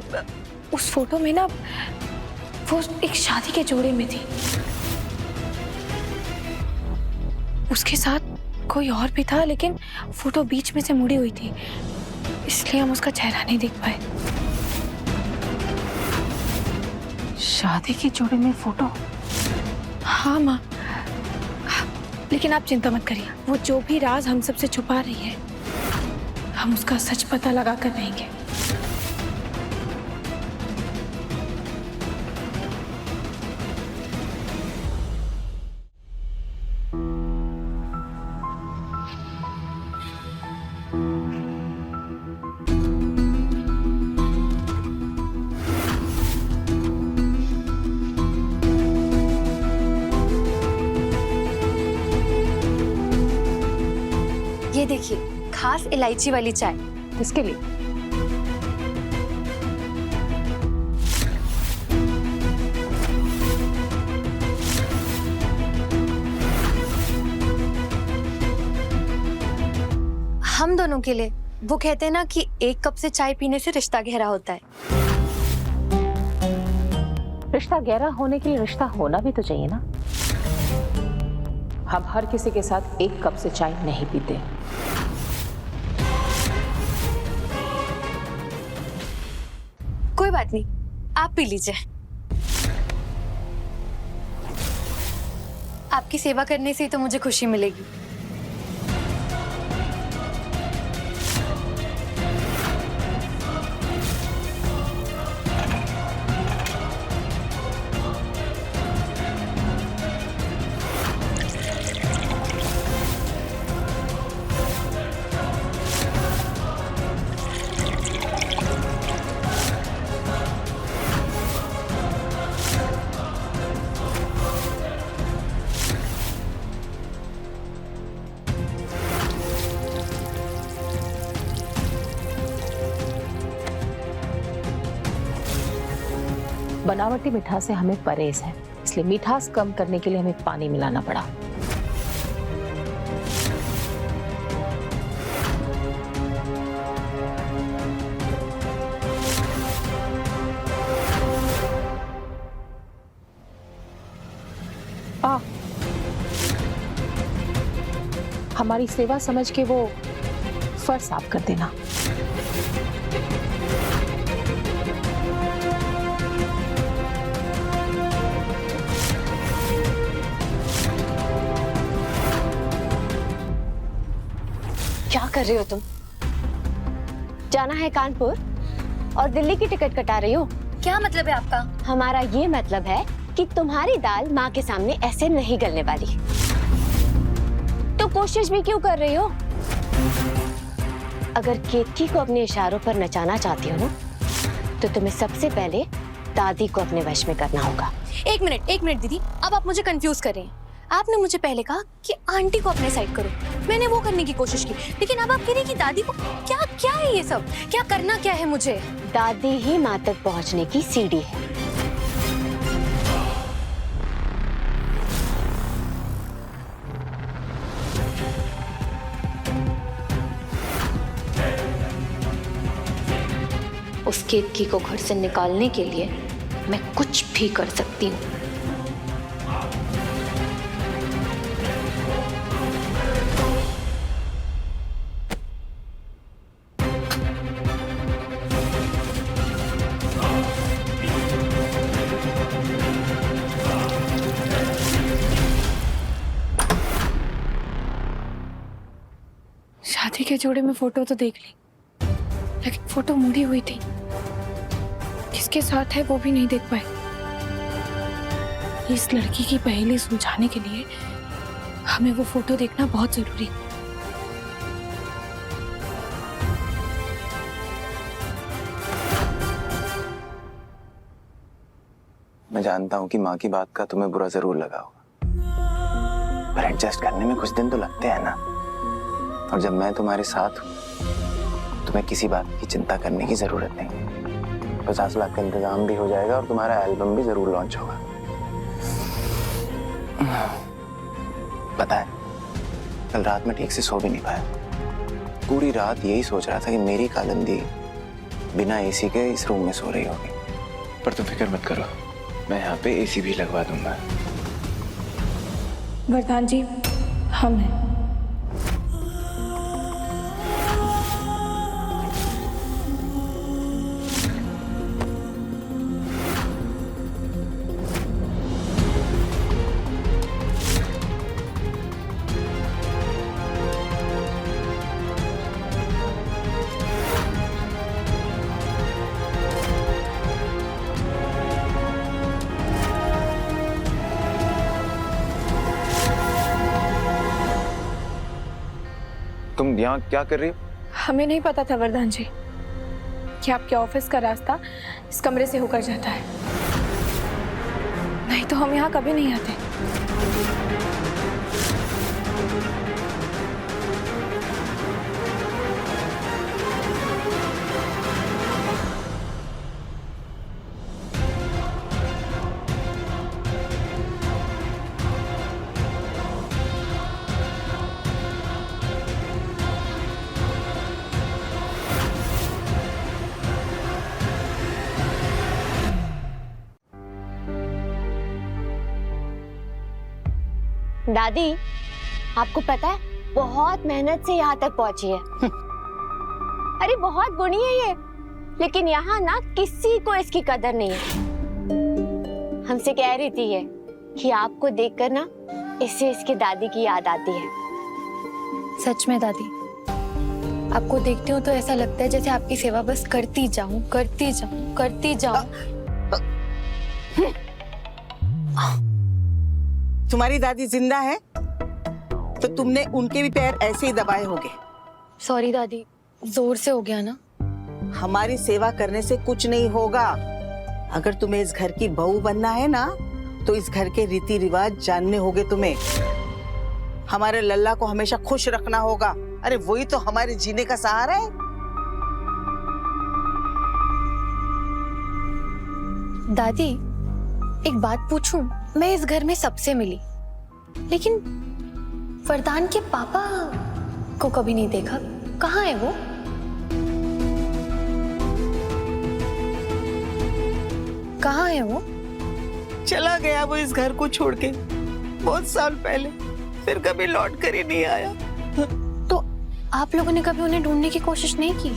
G: उस फोटो में ना वो एक शादी के जोड़े में थी। उसके साथ कोई और भी था, लेकिन फोटो बीच में से मुड़ी हुई थी, इसलिए हम उसका चेहरा नहीं देख पाए।
C: शादी के जोड़े में फोटो?
G: हाँ माँ, लेकिन आप चिंता मत करिए, वो जो भी राज हम सबसे छुपा रही है, हम उसका सच पता लगा कर रहेंगे।
N: ये देखिए, खास इलायची वाली चाय।
C: इसके लिए
N: हम दोनों के लिए। वो कहते हैं ना कि एक कप से चाय पीने से रिश्ता गहरा होता है।
C: रिश्ता गहरा होने के लिए रिश्ता होना भी तो चाहिए ना। हम हर किसी के साथ एक कप से चाय नहीं पीते।
N: कोई बात नहीं, आप पी लीजिए। आपकी सेवा करने से ही तो मुझे खुशी मिलेगी।
C: बनावटी मिठास से हमें परहेज है, इसलिए मिठास कम करने के लिए हमें पानी मिलाना पड़ा। हमारी सेवा समझ के वो फर्श साफ कर देना।
I: क्या कर रही हो तुम? जाना है कानपुर और दिल्ली की टिकट कटा रही हो?
N: क्या मतलब है आपका?
I: हमारा ये मतलब है कि तुम्हारी दाल माँ के सामने ऐसे नहीं गलने वाली। तो कोशिश भी क्यों कर रही हो? अगर केतकी को अपने इशारों पर नचाना चाहती हो ना, तो तुम्हें सबसे पहले दादी को अपने वश में करना होगा।
N: एक मिनट दीदी, अब आप मुझे कंफ्यूज कर रहे हैं। आपने मुझे पहले कहा कि आंटी को अपने साइड करो, मैंने वो करने की कोशिश की, लेकिन अब आप कह रही हैं कि दादी को। क्या है ये सब? क्या करना क्या है मुझे?
I: दादी ही माँ तक पहुँचने की सीढ़ी है। उस केतकी को घर से निकालने के लिए मैं कुछ भी कर सकती हूँ।
G: शादी के जोड़े में फोटो तो देख ली, लेकिन फोटो मुड़ी हुई थी। किसके साथ है वो भी नहीं देख पाए। इस लड़की की पहेली सुलझाने के लिए हमें वो फोटो देखना बहुत जरूरी है।
F: मैं जानता हूं कि माँ की बात का तुम्हें बुरा जरूर लगा होगा, पर एडजस्ट करने में कुछ दिन तो लगते हैं ना। और जब मैं तुम्हारे साथ हूं, तुम्हें किसी बात की चिंता करने की जरूरत नहीं। 50 लाख का इंतजाम भी हो जाएगा और तुम्हारा एल्बम भी जरूर लॉन्च होगा। पता है, कल रात में ठीक से सो भी नहीं पाया। पूरी रात यही सोच रहा था कि मेरी कालिंदी बिना एसी के इस रूम में सो रही होगी। पर तुम फिक्र मत करो, मैं यहाँ पे एसी भी लगवा दूंगा।
G: वरदान जी, हम हैं।
F: तुम यहाँ क्या कर रही हो?
G: हमें नहीं पता था वरदान जी कि आपके ऑफिस का रास्ता इस कमरे से होकर जाता है, नहीं तो हम यहाँ कभी नहीं आते।
H: दादी, आपको पता है बहुत मेहनत से यहाँ तक पहुंची है। अरे बहुत गुणी है ये, लेकिन यहाँ ना किसी को इसकी कदर नहीं है। हमसे कह रही थी ये कि आपको देखकर ना इससे इसकी दादी की याद आती है।
N: सच में दादी, आपको देखती हूँ तो ऐसा लगता है जैसे आपकी सेवा बस करती जाऊं, करती जाऊं, करती जाऊं।
E: तुम्हारी दादी जिंदा है तो तुमने उनके भी पैर ऐसे ही दबाए होंगे।
N: सॉरी दादी, जोर से हो गया ना।
E: हमारी सेवा करने से कुछ नहीं होगा। अगर तुम्हें इस घर की बहू बनना है ना, तो इस घर के रीति रिवाज जानने होंगे तुम्हें। हमारे लल्ला को हमेशा खुश रखना होगा। अरे वही तो हमारे जीने का सहारा है।
N: दादी, एक बात पूछूं? मैं इस घर में सबसे मिली, लेकिन वरदान के पापा को कभी नहीं देखा। कहाँ है वो? कहाँ है वो?
E: चला गया वो इस घर को छोड़ के बहुत साल पहले, फिर कभी लौट कर ही नहीं आया।
N: तो आप लोगों ने कभी उन्हें ढूंढने की कोशिश नहीं की?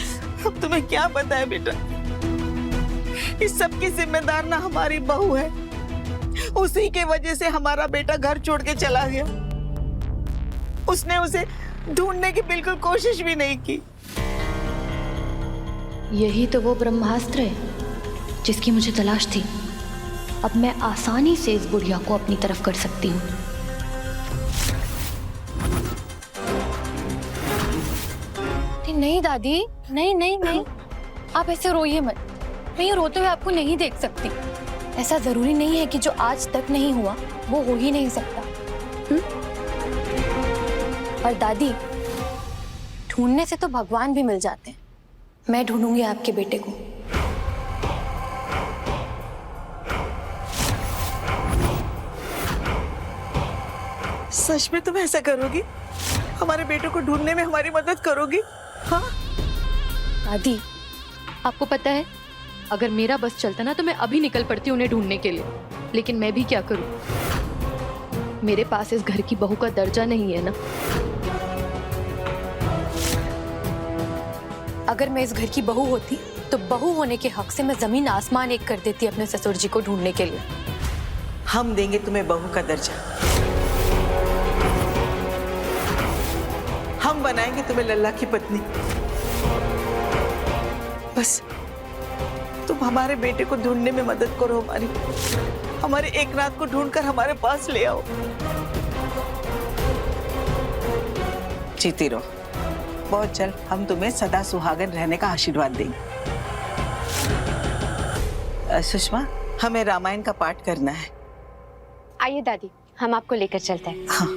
E: अब तुम्हें क्या पता है बेटा, इस सब की जिम्मेदार ना हमारी बहू है। उसी के वजह से हमारा बेटा घर छोड़ के चला गया। उसने उसे ढूंढने की बिल्कुल कोशिश भी नहीं की।
I: यही तो वो ब्रह्मास्त्र है जिसकी मुझे तलाश थी। अब मैं आसानी से इस बुढ़िया को अपनी तरफ कर सकती हूँ।
N: नहीं दादी, नहीं नहीं नहीं, आप ऐसे रोइए मत। मैं ये रोते हुए आपको नहीं देख सकती। ऐसा जरूरी नहीं है कि जो आज तक नहीं हुआ वो हो ही नहीं सकता। और दादी, ढूंढने से तो भगवान भी मिल जाते हैं। मैं ढूंढूंगी आपके बेटे को।
E: सच में तुम ऐसा करोगी? हमारे बेटे को ढूंढने में हमारी मदद करोगी? हाँ
N: दादी,
B: आपको पता है, अगर मेरा बस चलता ना तो मैं अभी निकल पड़ती उन्हें ढूंढने के लिए। लेकिन मैं भी क्या करूं? मेरे पास इस घर की बहू का दर्जा नहीं है ना।
N: अगर मैं इस घर की बहू होती तो बहू होने के हक से मैं जमीन आसमान एक कर देती अपने ससुर जी को ढूंढने के लिए।
E: हम देंगे तुम्हें बहू का दर्जा। हम बनाएंगे तुम्हें लल्ला की पत्नी। बस तुम हमारे बेटे को ढूंढने में मदद करो हमारी। हमारे एकनाथ को ढूंढकर हमारे पास ले आओ। जीती रहो। बहुत जल्द हम तुम्हें सदा सुहागन रहने का आशीर्वाद देंगे। सुषमा, हमें रामायण का पाठ करना है।
H: आइए दादी, हम आपको लेकर चलते हैं।
E: हाँ।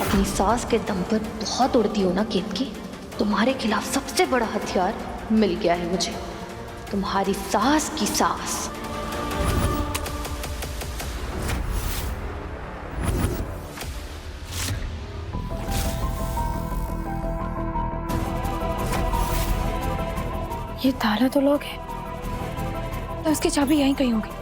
I: अपनी सास के दम पर बहुत उड़ती हो ना केतकी। तुम्हारे खिलाफ सबसे बड़ा हथियार मिल गया है मुझे, तुम्हारी सास की सास।
G: ये ताला तो लॉक है, तो उसकी चाबी यहीं कहीं होगी।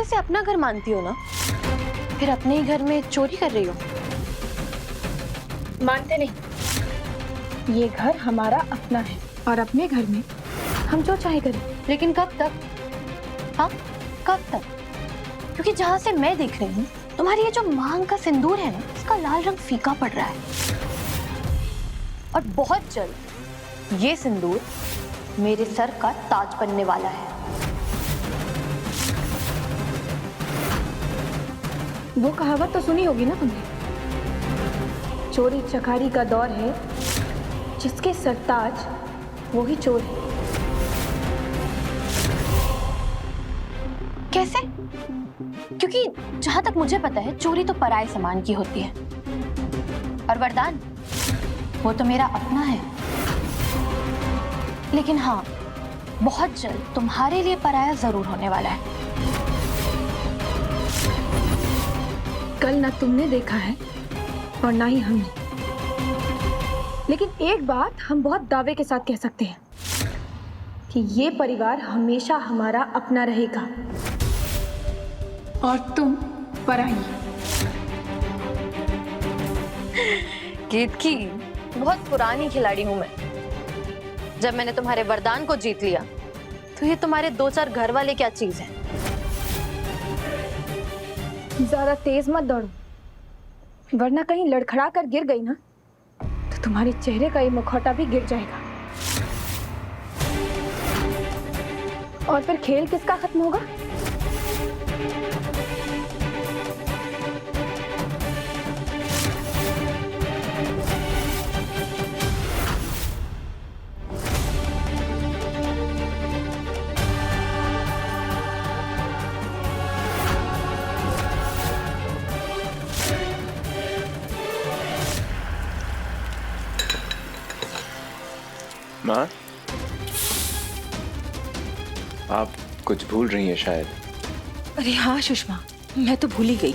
B: इसे अपना घर मानती हो ना, फिर अपने ही घर में चोरी कर रही हो।
G: मानते नहीं, ये घर हमारा अपना है और अपने घर में हम जो चाहे करें।
B: लेकिन कब तक? हाँ, कब तक? क्योंकि जहां से मैं देख रही हूँ, तुम्हारी ये जो मांग का सिंदूर है ना, इसका लाल रंग फीका पड़ रहा है। और बहुत जल्द ये सिंदूर मेरे सर का ताज बनने वाला है।
G: वो कहावत तो सुनी होगी ना तुमने, चोरी चकारी का दौर है, जिसके सरताज वो ही चोर है।
B: कैसे? क्योंकि जहां तक मुझे पता है, चोरी तो पराये सामान की होती है, और वरदान वो तो मेरा अपना है। लेकिन हाँ, बहुत जल्द तुम्हारे लिए पराया जरूर होने वाला है।
G: कल ना तुमने देखा है और ना ही हमने, लेकिन एक बात हम बहुत दावे के साथ कह सकते हैं कि ये परिवार हमेशा हमारा अपना रहेगा और तुम पराई।
B: केतकी, बहुत पुरानी खिलाड़ी हूं मैं। जब मैंने तुम्हारे वरदान को जीत लिया, तो ये तुम्हारे 2-4 घर वाले क्या चीज है?
G: ज्यादा तेज मत दौड़ो, वरना कहीं लड़खड़ा कर गिर गई ना, तो तुम्हारे चेहरे का ये मुखौटा भी गिर जाएगा। और फिर खेल किसका खत्म होगा?
F: माँ, आप कुछ भूल रही हैं शायद।
D: अरे हाँ सुषमा, मैं तो भूल ही गई।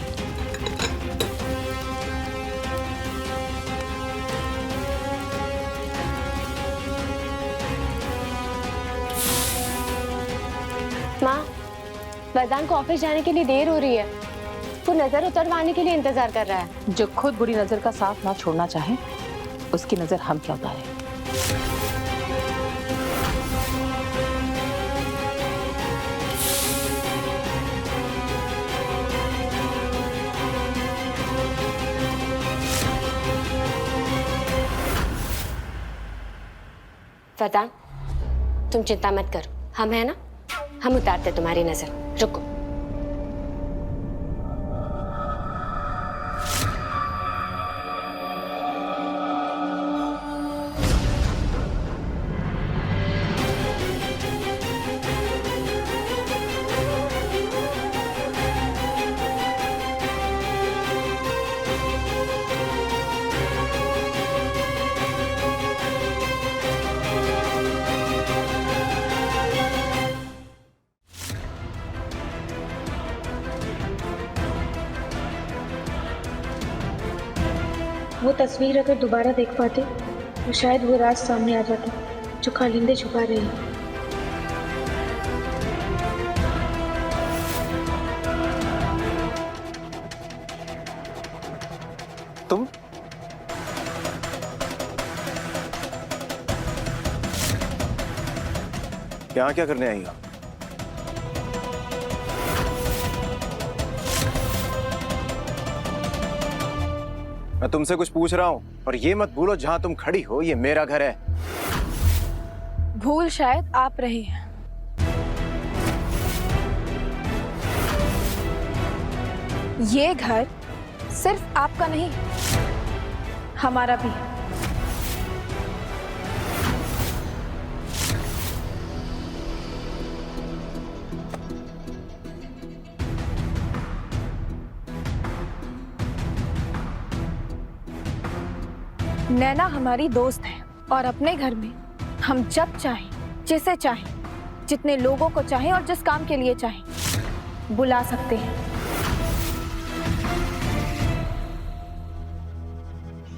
H: माँ, वरदान को ऑफिस जाने के लिए देर हो रही है। वो नजर उतरवाने के लिए इंतजार कर रहा है।
C: जो खुद बुरी नजर का साथ ना छोड़ना चाहे, उसकी नजर हम क्या उतारें?
H: वरदान, तुम चिंता मत करो, हम है ना, हम उतारते तुम्हारी नजर। रुको।
G: वो तस्वीर अगर दोबारा देख पाते तो शायद वो राज सामने आ जाता जो कालिंदी छुपा रही है।
F: तुम यहाँ क्या करने आई हो? मैं तुमसे कुछ पूछ रहा हूँ, और ये मत भूलो जहां तुम खड़ी हो ये मेरा घर है।
G: भूल शायद आप रहे हैं। ये घर सिर्फ आपका नहीं, हमारा भी। नैना हमारी दोस्त है और अपने घर में हम जब चाहें, जिसे चाहें, जितने लोगों को चाहें और जिस काम के लिए चाहें बुला सकते हैं।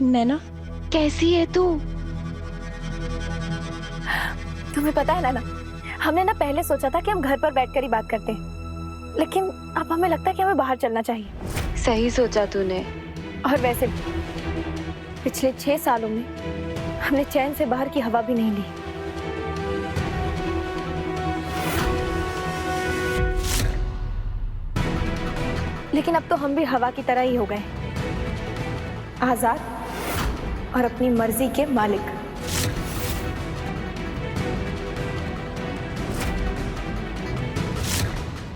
G: नैना,
B: कैसी है तू?
G: तुम्हें पता है नैना, हमने ना पहले सोचा था कि हम घर पर बैठकर ही बात करते हैं, लेकिन अब हमें लगता है कि हमें बाहर चलना चाहिए।
I: सही सोचा तूने।
G: और वैसे भी पिछले 6 सालों में हमने चैन से बाहर की हवा भी नहीं ली। लेकिन अब तो हम भी हवा की तरह ही हो गए, आजाद और अपनी मर्जी के मालिक।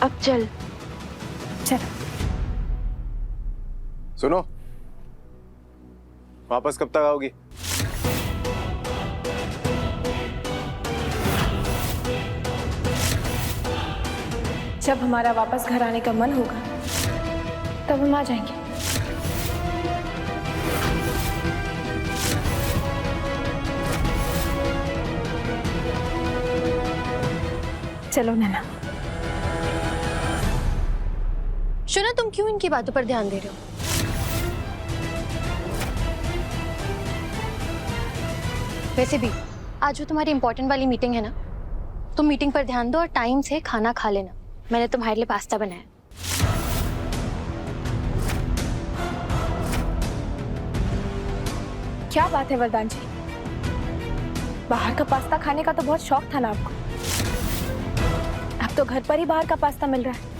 I: अब चल।
G: चलो।
F: सुनो, वापस कब तक आओगी?
G: जब हमारा वापस घर आने का मन होगा तब हम आ जाएंगे। चलो नैना।
N: शोना, तुम क्यों इनकी बातों पर ध्यान दे रहे हो? वैसे भी आज जो तुम्हारी इंपॉर्टेंट वाली मीटिंग है ना, तुम मीटिंग पर ध्यान दो और टाइम से खाना खा लेना। मैंने तुम्हारे लिए पास्ता बनाया।
G: क्या बात है वरदान जी, बाहर का पास्ता खाने का तो बहुत शौक था ना आपको। अब तो घर पर ही बाहर का पास्ता मिल रहा है।